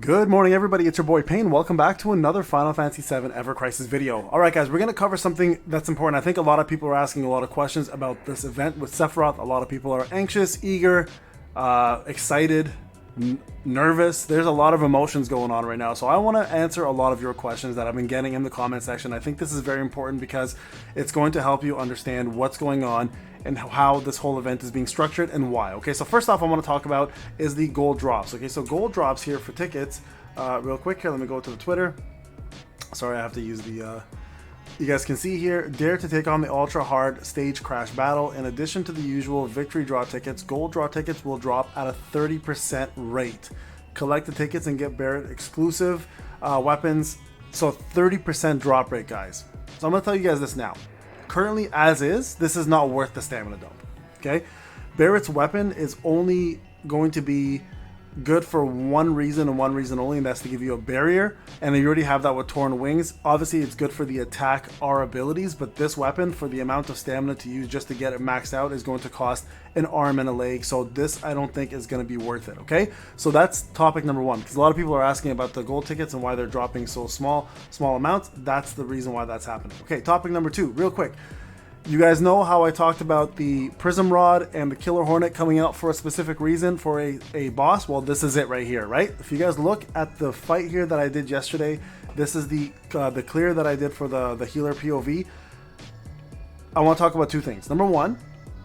Good morning, everybody. It's your boy Payne. Welcome back to another Final Fantasy VII Evercrisis video. Alright guys, we're going to cover something that's important. I think a lot of people are asking a lot of questions about this event with Sephiroth. A lot of people are anxious, eager, excited, nervous. There's a lot of emotions going on right now. So I want to answer a lot of your questions that I've been getting in the comment section. I think this is very important because it's going to help you understand what's going on and how this whole event is being structured and why. Okay, so first off I want to talk about is the gold drops. Okay, so gold drops here for tickets. Real quick here, let me go to the Twitter. Sorry, I have to use the you guys can see here, dare to take on the ultra hard stage crash battle. In addition to the usual victory draw tickets, gold draw tickets will drop at a 30% rate. Collect the tickets and get Barrett exclusive weapons. So 30% drop rate, guys. So I'm gonna tell you guys this now. Currently, as is, this is not worth the stamina dump. Okay, Barrett's weapon is only going to be good for one reason and one reason only, and that's to give you a barrier. And you already have that with Torn Wings. Obviously, it's good for the attack R abilities, but this weapon, for the amount of stamina to use just to get it maxed out, is going to cost an arm and a leg. So this, I don't think, is going to be worth it. Okay, so that's topic number one, because a lot of people are asking about the gold tickets and why they're dropping so small amounts. That's the reason why that's happening. Okay, topic number two, real quick. You guys know how I talked about the Prism Rod and the Killer Hornet coming out for a specific reason for a boss? Well, this is it right here, right? If you guys look at the fight here that I did yesterday, this is the clear that I did for the healer POV. I want to talk about two things. Number one,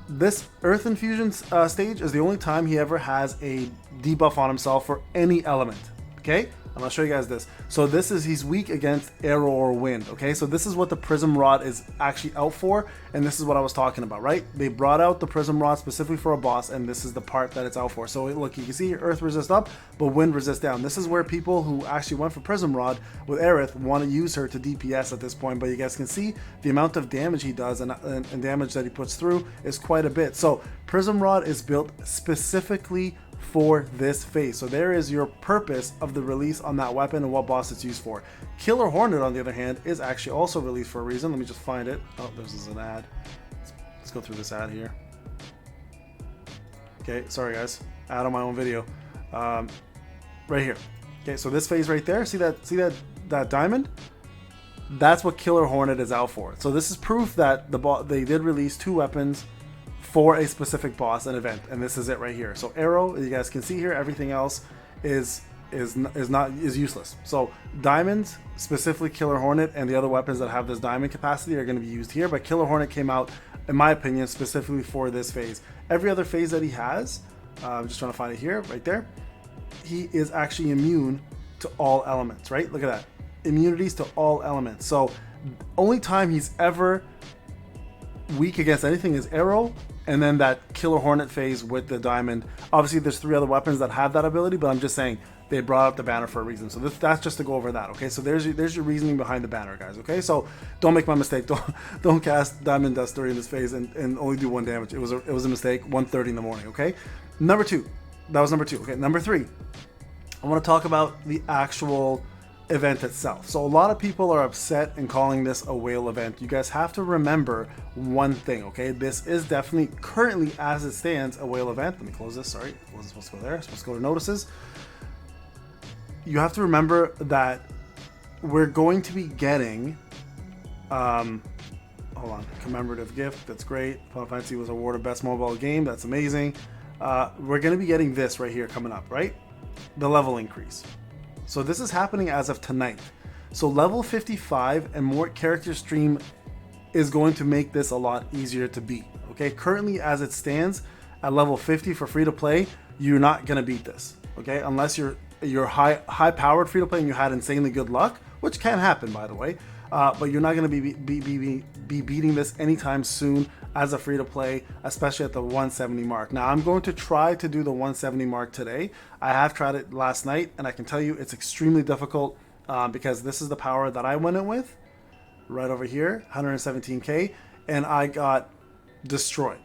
this Earth Infusion stage is the only time he ever has a debuff on himself for any element, okay? I'm going to show you guys this. So this is, he's weak against arrow or wind, okay? So this is what the Prism Rod is actually out for, and this is what I was talking about, right? They brought out the Prism Rod specifically for a boss, and this is the part that it's out for. So look, you can see here, Earth resist up, but wind resist down. This is where people who actually went for Prism Rod with Aerith want to use her to DPS at this point, but you guys can see the amount of damage he does and damage that he puts through is quite a bit. So Prism Rod is built specifically for this phase. So there is your purpose of the release on that weapon and what boss it's used for. Killer Hornet, on the other hand, is actually also released for a reason. Let me just find it. Oh, this is an ad. Let's go through this ad here. Okay, sorry guys, ad on my own video. Right here. Okay, so this phase right there, see that diamond? That's what Killer Hornet is out for. So this is proof that they did release two weapons for a specific boss and event, and this is it right here. So arrow, you guys can see here, everything else is useless. So diamonds, specifically Killer Hornet, and the other weapons that have this diamond capacity are going to be used here, but Killer Hornet came out, in my opinion, specifically for this phase. Every other phase that he has, I'm just trying to find it here, right there, he is actually immune to all elements, right? Look at that, immunities to all elements. So only time he's ever weak against anything is arrow, and then that Killer Hornet phase with the diamond. Obviously there's three other weapons that have that ability, but I'm just saying they brought up the banner for a reason. So that's just to go over that. Okay, so there's your reasoning behind the banner, guys. Okay, so don't make my mistake. Don't cast Diamond Dust during this phase and only do one damage. It was a mistake. 1:30 in the morning. Okay, number two, that was number two. Okay, number three, I want to talk about the actual event itself. So a lot of people are upset and calling this a whale event. You guys have to remember one thing, okay? This is definitely currently, as it stands, a whale event. Let me close this. Sorry, I wasn't supposed to go there. I'm supposed to go to notices. You have to remember that we're going to be getting hold on, commemorative gift. That's great. Final Fantasy was awarded best mobile game. That's amazing. We're going to be getting this right here coming up, right? The level increase. So this is happening as of tonight. So level 55 and more character stream is going to make this a lot easier to beat. Okay, currently as it stands at level 50 for free to play, you're not gonna beat this. Okay, unless you're high powered free to play and you had insanely good luck, which can happen by the way. But you're not going to be beating this anytime soon as a free to play, especially at the 170 mark. Now I'm going to try to do the 170 mark today. I have tried it last night, and I can tell you it's extremely difficult because this is the power that I went in with, right over here, 117k, and I got destroyed.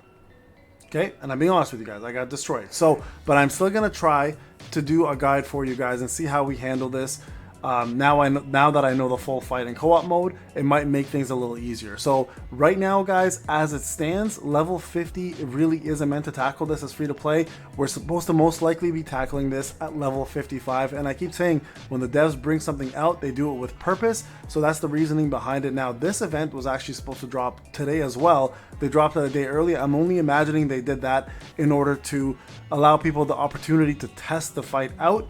Okay, and I'm being honest with you guys, I got destroyed. So, but I'm still gonna try to do a guide for you guys and see how we handle this. Now that I know the full fight in co-op mode, it might make things a little easier. So right now, guys, as it stands, level 50 it really isn't meant to tackle this as free to play. We're supposed to most likely be tackling this at level 55, and I keep saying when the devs bring something out, they do it with purpose. So that's the reasoning behind it. Now, this event was actually supposed to drop today as well. They dropped it a day early. I'm only imagining they did that in order to allow people the opportunity to test the fight out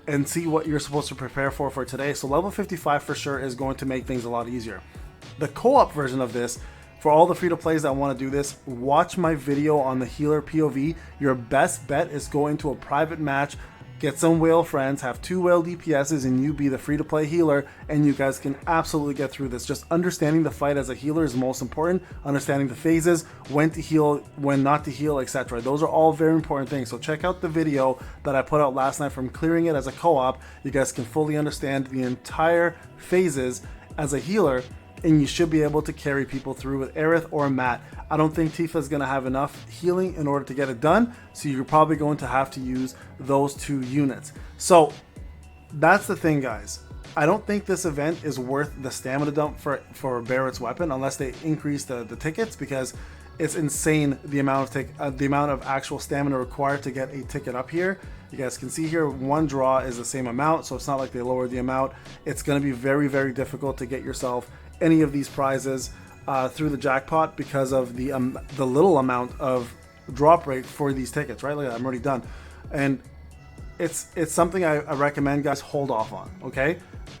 and see what you're supposed to prepare for today. So level 55 for sure is going to make things a lot easier. The co-op version of this, for all the free-to-plays that want to do this, watch my video on the healer POV. Your best bet is going to a private match, get some whale friends, have 2 whale DPSs, and you be the free-to-play healer, and you guys can absolutely get through this. Just understanding the fight as a healer is most important. Understanding the phases, when to heal, when not to heal, etc. Those are all very important things. So check out the video that I put out last night from clearing it as a co-op. You guys can fully understand the entire phases as a healer, and you should be able to carry people through with Aerith or Matt. I don't think Tifa is going to have enough healing in order to get it done, so you're probably going to have to use those 2 units. So that's the thing, guys. I don't think this event is worth the stamina dump for Barrett's weapon unless they increase the tickets, because it's insane the amount of actual stamina required to get a ticket up here. You guys can see here, 1 draw is the same amount, so it's not like they lowered the amount. It's going to be very, very difficult to get yourself any of these prizes through the jackpot because of the little amount of drop rate for these tickets, right? Look at that, I'm already done. And it's something I recommend guys hold off on, okay?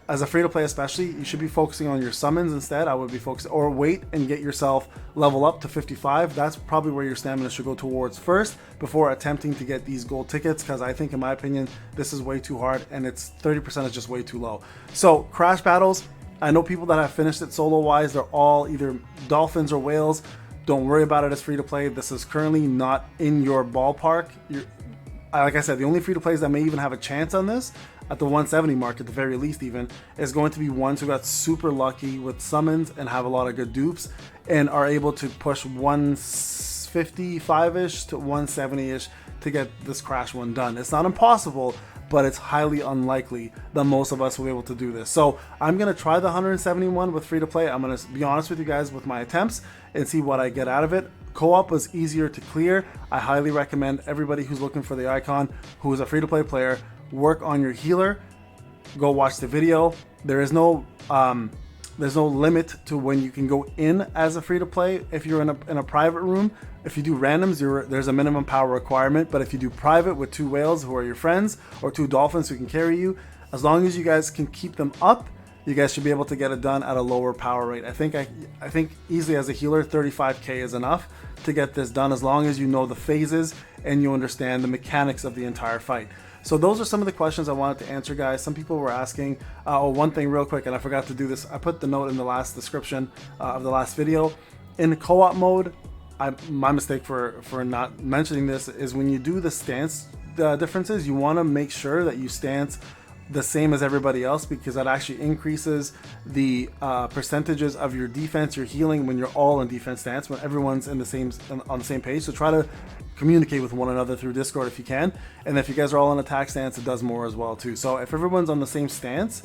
As a free-to-play especially, you should be focusing on your summons instead. I would be focusing, or wait and get yourself level up to 55. That's probably where your stamina should go towards first before attempting to get these gold tickets, because I think, in my opinion, this is way too hard, and it's 30% is just way too low. So crash battles, I know people that have finished it solo-wise, they're all either dolphins or whales. Don't worry about it as free-to-play. This is currently not in your ballpark. Like I said, the only free-to-plays that may even have a chance on this, at the 170 mark at the very least even, is going to be ones who got super lucky with summons and have a lot of good dupes and are able to push 155-ish to 170-ish to get this crash one done. It's not impossible, but it's highly unlikely that most of us will be able to do this. So I'm going to try the 171 with free-to-play. I'm going to be honest with you guys with my attempts and see what I get out of it. Co-op was easier to clear. I highly recommend everybody who's looking for the icon, who is a free-to-play player, work on your healer. Go watch the video. There's no limit to when you can go in as a free-to-play. If you're in a private room, if you do randoms, there's a minimum power requirement. But if you do private with 2 whales who are your friends or 2 dolphins who can carry you, as long as you guys can keep them up, you guys should be able to get it done at a lower power rate. I think easily as a healer, 35k is enough to get this done, as long as you know the phases and you understand the mechanics of the entire fight. So those are some of the questions I wanted to answer, guys. Some people were asking, one thing real quick, and I forgot to do this. I put the note in the last description of the last video. In co-op mode, my mistake for not mentioning this is when you do the stance differences, you want to make sure that you stance the same as everybody else, because that actually increases the percentages of your defense, your healing, when you're all in defense stance, when everyone's on the same page. So try to communicate with one another through Discord if you can, and if you guys are all in attack stance, it does more as well too. So if everyone's on the same stance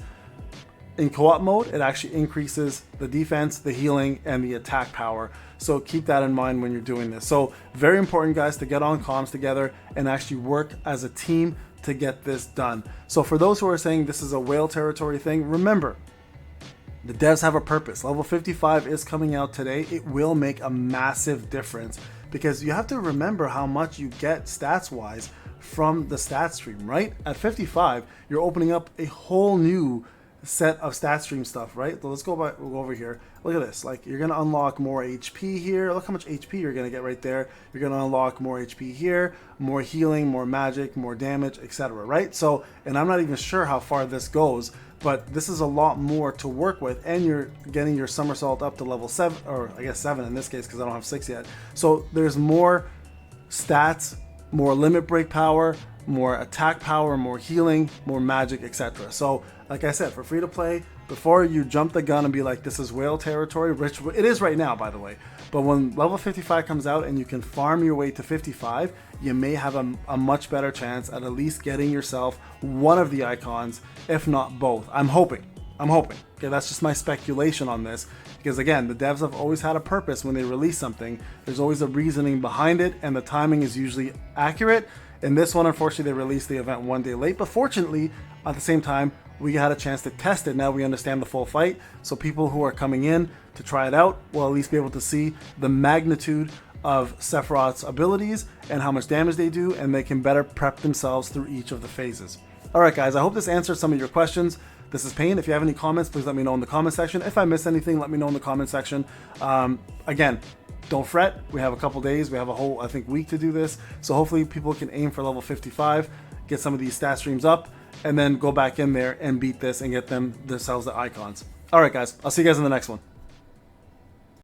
in co-op mode, it actually increases the defense, the healing, and the attack power. So keep that in mind when you're doing this. So very important, guys, to get on comms together and actually work as a team to get this done. So for those who are saying this is a whale territory thing, remember, the devs have a purpose. Level 55 is coming out today. It will make a massive difference, because you have to remember how much you get stats wise from the stat stream, right? At 55, you're opening up a whole new set of stat stream stuff, right? So let's go back, we'll go over here. Look at this, like you're gonna unlock more HP here. Look how much HP you're gonna get right there. You're gonna unlock more HP here, more healing, more magic, more damage, etc. Right? So, and I'm not even sure how far this goes, but this is a lot more to work with, and you're getting your somersault up to level 7, or I guess 7 in this case, because I don't have 6 yet. So there's more stats, more limit break power, more attack power, more healing, more magic, etc. So like I said, for free to play, before you jump the gun and be like, this is whale territory, which it is right now, by the way. But when level 55 comes out and you can farm your way to 55, you may have a much better chance at least getting yourself one of the icons, if not both. I'm hoping. Okay, that's just my speculation on this. Because again, the devs have always had a purpose when they release something. There's always a reasoning behind it, and the timing is usually accurate. In this one, unfortunately, they released the event one day late. But fortunately, at the same time, we had a chance to test it. Now we understand the full fight. So people who are coming in to try it out will at least be able to see the magnitude of Sephiroth's abilities and how much damage they do, and they can better prep themselves through each of the phases. Alright guys, I hope this answers some of your questions. This is Payne. If you have any comments, please let me know in the comment section. If I missed anything, let me know in the comment section. Again, don't fret. We have a couple days. We have a whole, I think, week to do this. So hopefully people can aim for level 55, get some of these stat streams up, and then go back in there and beat this and get themselves the icons. Alright guys, I'll see you guys in the next one.